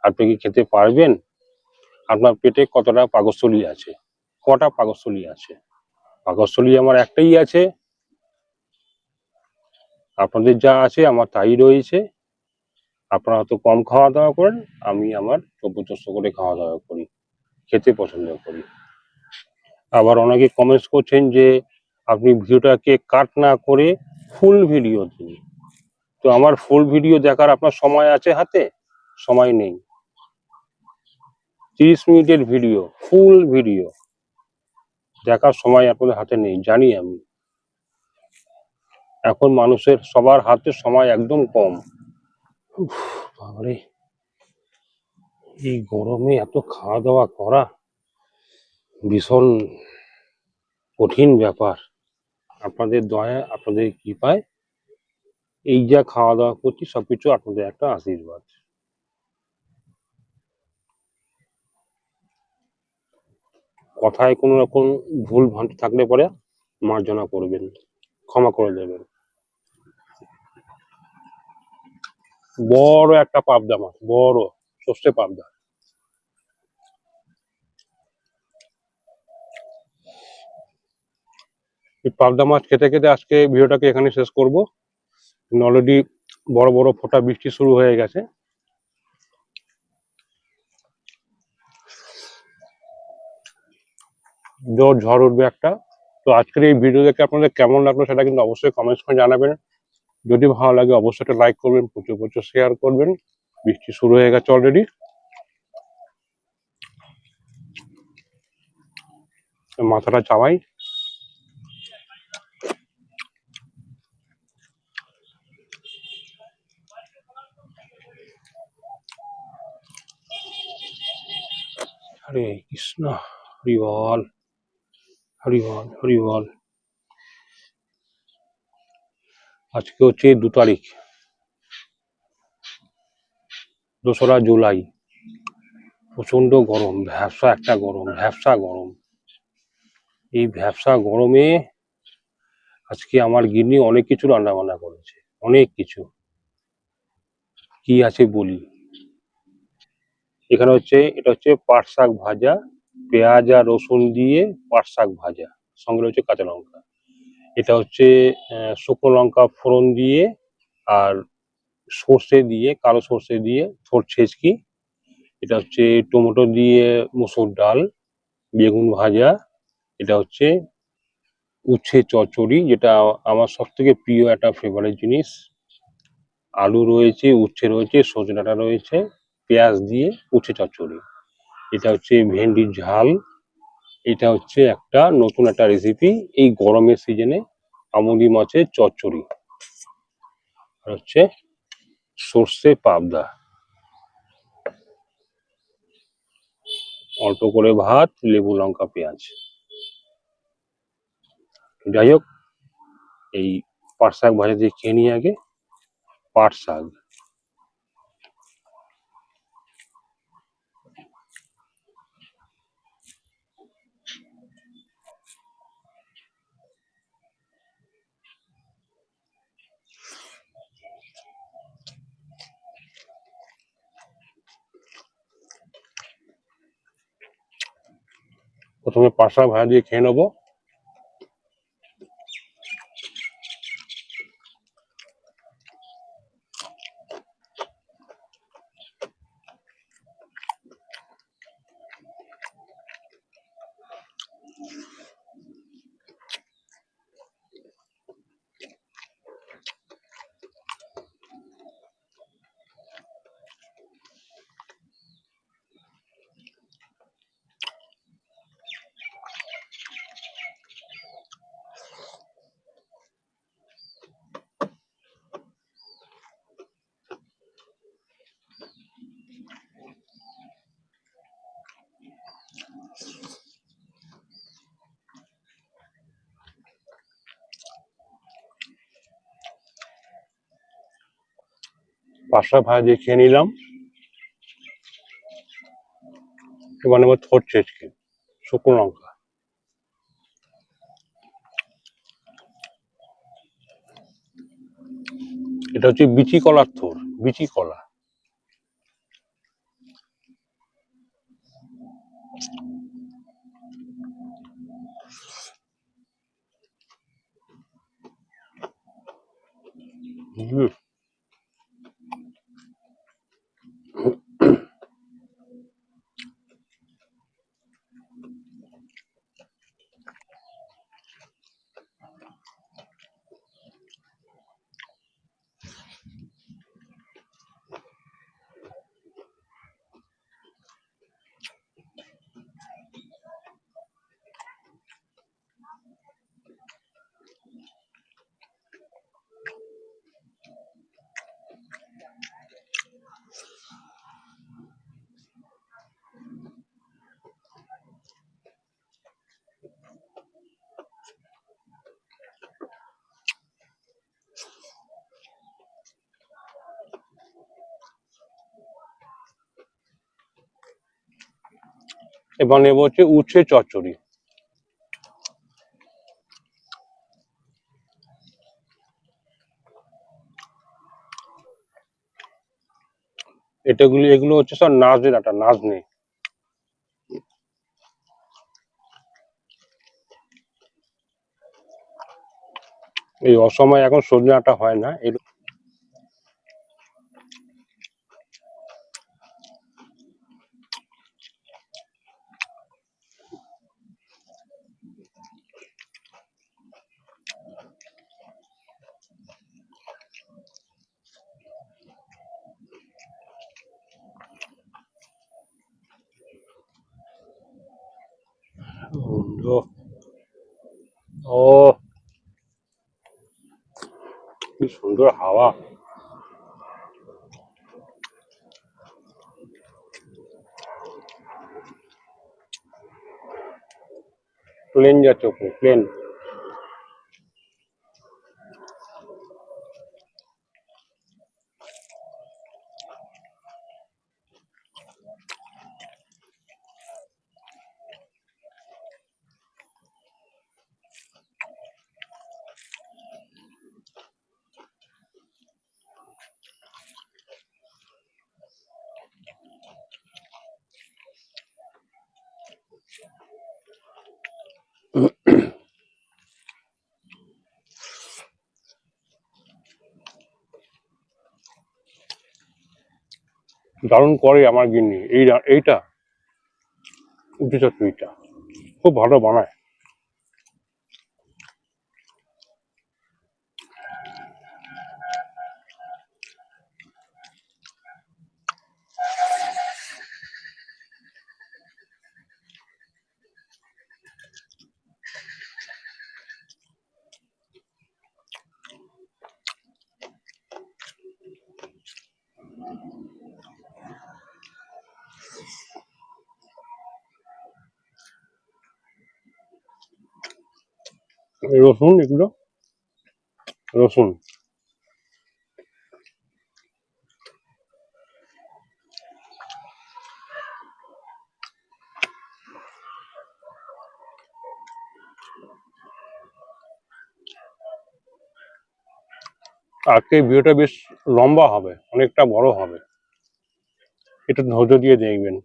আপনি কি খেতে পারবেন? আপনার পেটে কতটা পাকস্থলী আছে, কটা পাকস্থলী আছে? পাকস্থলী আমার একটাই আছে, আপনাদের যা আছে আমার তাই রয়েছে। আপনারা হয়তো কম খাওয়া দাওয়া করেন, আমি আমার যথেষ্ট করে খাওয়া দাওয়া করি, খেতে পছন্দ করি। আবার অনেকে কমেন্টস করছেন যে আপনি ভিডিওটাকে কাট না করে ফুল ভিডিও দিন। তো আমার ফুল ভিডিও দেখার আপনার সময় আছে হাতে? সময় নেই। 30 মিনিটের ভিডিও, ফুল ভিডিও দেখার সময় আপনাদের হাতে নেই, জানি আমি। এখন মানুষের সবার হাতে সময় একদম কম। উফ, বাবারে, এই গরমে এত খাওয়া দাওয়া করা ভীষণ কঠিন ব্যাপার। আপনাদের দয়া, আপনাদের কৃপায় এই যা খাওয়া দাওয়া করছি সবকিছু আপনাদের একটা আশীর্বাদ। কথায় কোনো রকম ভুল ভ্রান্তি থাকলে পরে মার্জনা করবেন, ক্ষমা করে দেবেন। বড় একটা পাবদা মাছ, বড় সর্ষে পাবদা। এই পাবদা মাছ খেতে খেতে আজকে ভিডিওটাকে এখানে শেষ করব। অলরেডি বড় বড় ফোঁটা বৃষ্টি শুরু হয়ে গেছে। জোর ঝড় উঠবে একটা। তো আজকের এই ভিডিও দেখে আপনাদের কেমন লাগলো সেটা কিন্তু অবশ্যই কমেন্টস করে জানাবেন। যদি ভালো লাগে অবশ্যই একটা লাইক করবেন, প্রচুর প্রচুর শেয়ার করবেন। বৃষ্টি শুরু হয়ে গেছে অলরেডি, মাথাটা চাওয়াই। হরে কৃষ্ণ, হরি বল, হরি বল, হরি বল। আজকে হচ্ছে 2 তারিখ, 2রা জুলাই। প্রচন্ড গরম, ভ্যাবসা একটা গরম, ভ্যাবসা গরম। এই ভ্যাবসা গরমে আজকে আমার গিন্নি অনেক কিছু রান্না বান্না করেছে, অনেক কিছু। কি আছে বলি। এখানে হচ্ছে, এটা হচ্ছে পাট শাক ভাজা, পেঁয়াজ আর রসুন দিয়ে পাট শাক ভাজা, সঙ্গে রয়েছে কাঁচা লঙ্কা। এটা হচ্ছে শুকনো লঙ্কা ফোড়ন দিয়ে আর সর্ষে দিয়ে, কালো সর্ষে দিয়ে থোড় ছেঁচকি। এটা হচ্ছে টমেটো দিয়ে মুসুর ডাল, বেগুন ভাজা। এটা হচ্ছে উচ্ছে চচ্চড়ি, যেটা আমার সব থেকে প্রিয় একটা ফেভারিট জিনিস। আলু রয়েছে, উচ্ছে রয়েছে, সজনে ডাঁটা রয়েছে, পেঁয়াজ দিয়ে উচ্ছে চচ্চড়ি। এটা হচ্ছে ভেন্ডির ঝাল। এটা হচ্ছে একটা নতুন একটা রেসিপি এই গরমের সিজনে, আমুদি মাছের চচ্চড়ি। আর হচ্ছে সর্ষে পাবদা, অল্প করে ভাত, লেবু লঙ্কা পেঁয়াজ। যাই হোক, এই পাট শাক ভাজা দিয়ে খেয়ে নিই আগে। পাট শাক, প্রথমে পাট শাক ভাজা দিয়ে খেয়ে নেবো। পাট শাক ভাজা দিয়ে খেয়ে নিলাম। এবার নেবো থোড় ছেঁচকি, শুকনো লঙ্কা। এটা হচ্ছে বিচি কলার থোড়, বিচি কলা। হুম। এবার নেব হচ্ছে উচ্ছে চচ্চড়ি। এগুলো হচ্ছে সব নাজনে ডাটা, নাজনে। এই অসময়ে এখন সজনে ডাঁটা হয় না। ও ও, কি সুন্দর হাওয়া। প্লেন যাচ্ছে ওপরে, প্লেন। দারুণ করে আমার গিন্নি এইটা উঠে চচ্চড়িটা, খুব ভালো বানায়। রসুন, এগুলো রসুন। আজকে ভিডিওটা বেশ লম্বা হবে, অনেকটা বড় হবে, একটু ধৈর্য দিয়ে দেখবেন।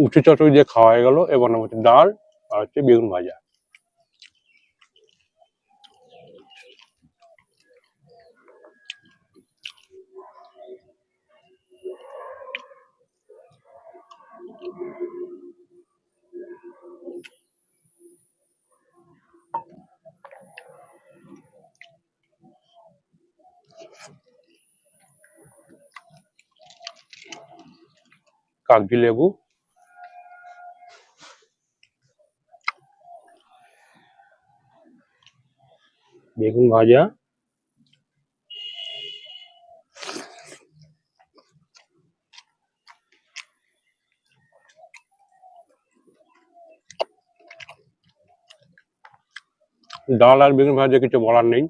উচ্ছে চচ্চড়ি দিয়ে খাওয়া হয়ে গেল, এবার নেবো হচ্ছে ডাল আর হচ্ছে বেগুন ভাজা। কাগজি লেবু, বেগুন ভাজা, ডাল আর বেগুন ভাজা, কিছু বলার নেই।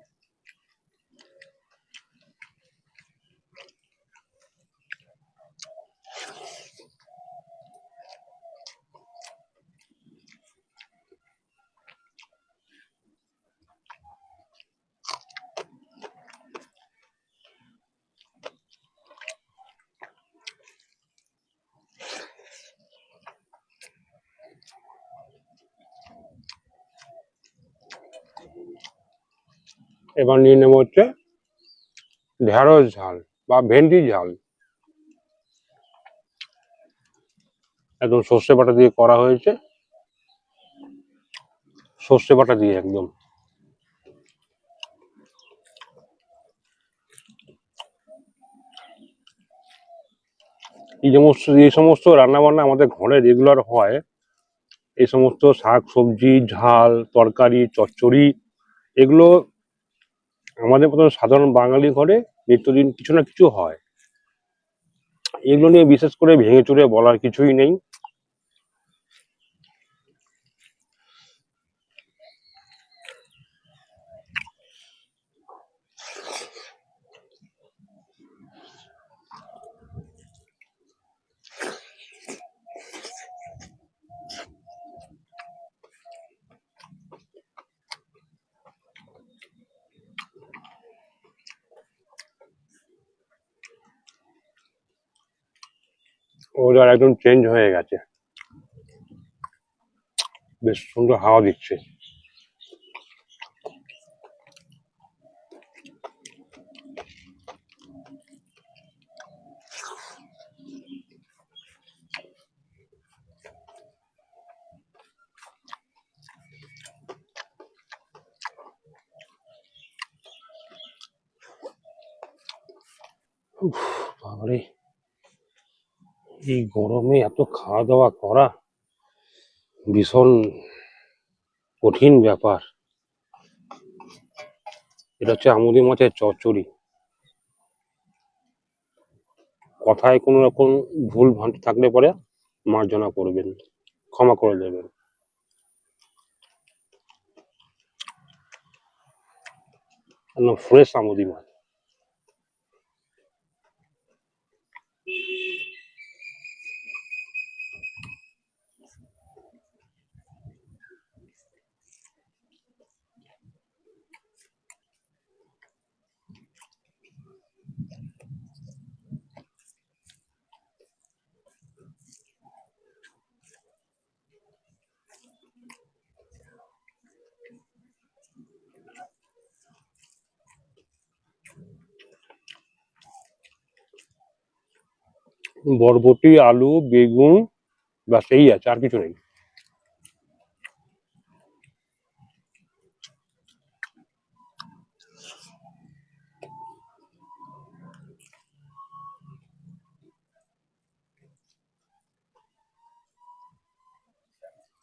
এবার নিয়ে নেবো হচ্ছে ঢেঁড়স ঝাল বা ভেন্ডি ঝাল। একদম সর্ষে বাটা দিয়ে করা হয়েছে, সর্ষে বাটা দিয়ে একদম। এই সমস্ত রান্না বান্না আমাদের ঘরে রেগুলার হয়। এই সমস্ত শাক সবজি ঝাল তরকারি চচ্চড়ি, এগুলো আমাদের মতন সাধারণ বাঙালি ঘরে নিত্যদিন কিছু না কিছু হয়। এগুলো নিয়ে বিশেষ করে ভেঙে চুরে বলার কিছুই নেই। ওদের একদম চেঞ্জ হয়ে গেছে, বেশ সুন্দর হাওয়া দিচ্ছে। উফ, বাবারে, এই গরমে এত খাওয়া দাওয়া করা ভীষণ কঠিন ব্যাপার। এটা হচ্ছে আমুদি মাছের চচ্চড়ি। কথায় কোনো রকম ভুল ভ্রান্তি থাকলে পরে মার্জনা করবেন, ক্ষমা করে দেবেন। একদম ফ্রেশ আমুদি মাছ। বরবটি আলু বেগুন, ব্যাস এই আছে, আর কিছু নেই।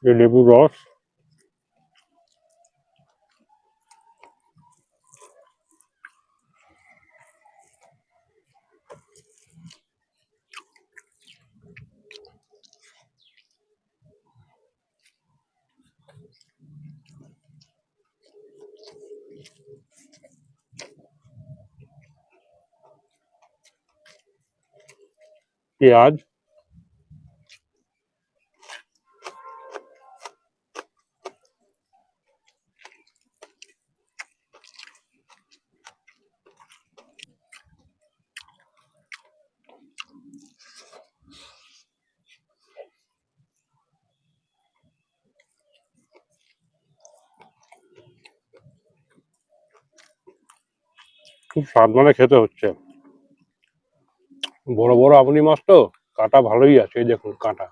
এই লেবুর রস, পেঁয়াজ, খুব স্বাদ মানে খেতে হচ্ছে। বড় বড় আমুদি মাছ তো, কাটা ভালোই আছে, এই দেখুন কাটা,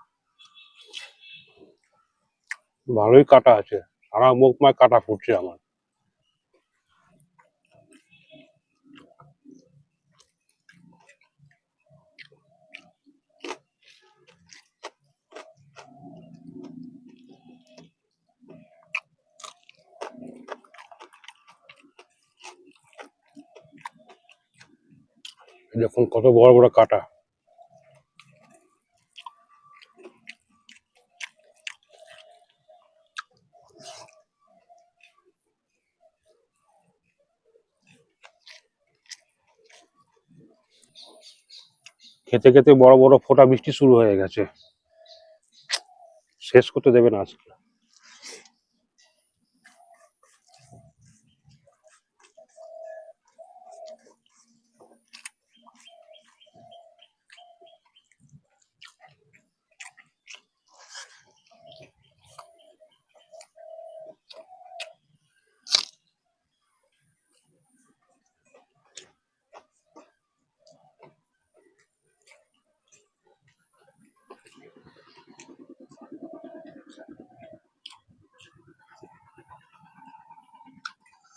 ভালোই কাটা আছে, সারা মুখ মায় কাটা ফুটছে আমার। দেখুন কত বড় বড় কাটা। খেতে খেতে বড় বড় ফোঁটা বৃষ্টি শুরু হয়ে গেছে, শেষ করতে দেবে না আজকে।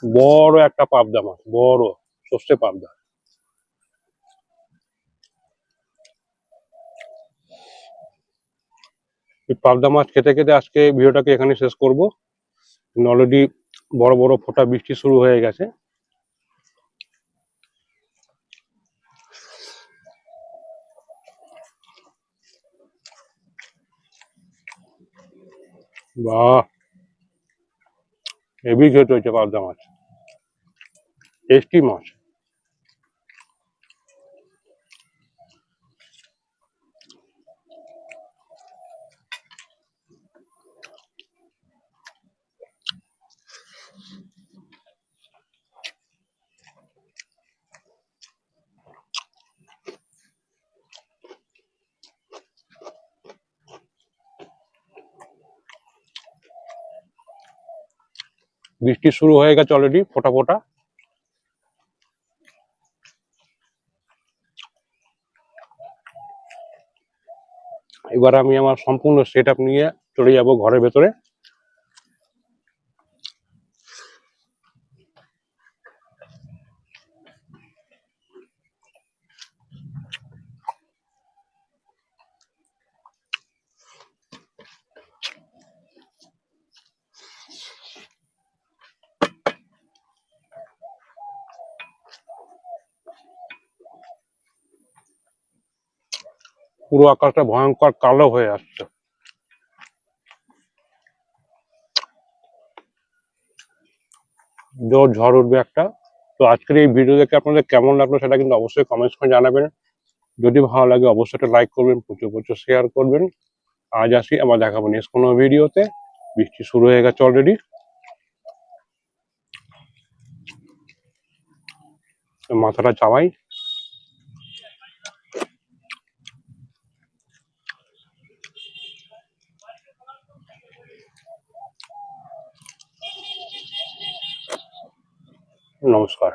বড় একটা পাবদা মাছ, বড় সর্ষে পাবদা। এই পাবদা মাছ খেতে খেতে আজকে ভিডিওটাকে এখানে শেষ করব। অলরেডি বড় বড় ফোঁটা বৃষ্টি শুরু হয়ে গেছে। বাহ, হেভি খেতে হয়েছে পাবদা মাছ, টেস্টি মাছ। বৃষ্টি শুরু হয়ে গেছে অলরেডি ফোঁটা ফোঁটা। এবার আমি আমার সম্পূর্ণ সেট আপ নিয়ে চলে যাব ঘরের ভেতরে। পুরো আকাশটা ভয়ঙ্কর কালো হয়ে আসছে, জোর ঝড় উঠবে একটা। তো আজকের এই ভিডিও দেখে আপনাদের কেমন লাগলো সেটা কিন্তু অবশ্যই কমেন্টস করে জানাবেন। যদি ভালো লাগে অবশ্যই একটা লাইক করবেন, প্রচুর প্রচুর শেয়ার করবেন। আজ আসি, আবার দেখাবো নেক্সট কোনো ভিডিওতে। বৃষ্টি শুরু হয়ে গেছে অলরেডি, মাথাটা চাওয়াই। নমস্কার।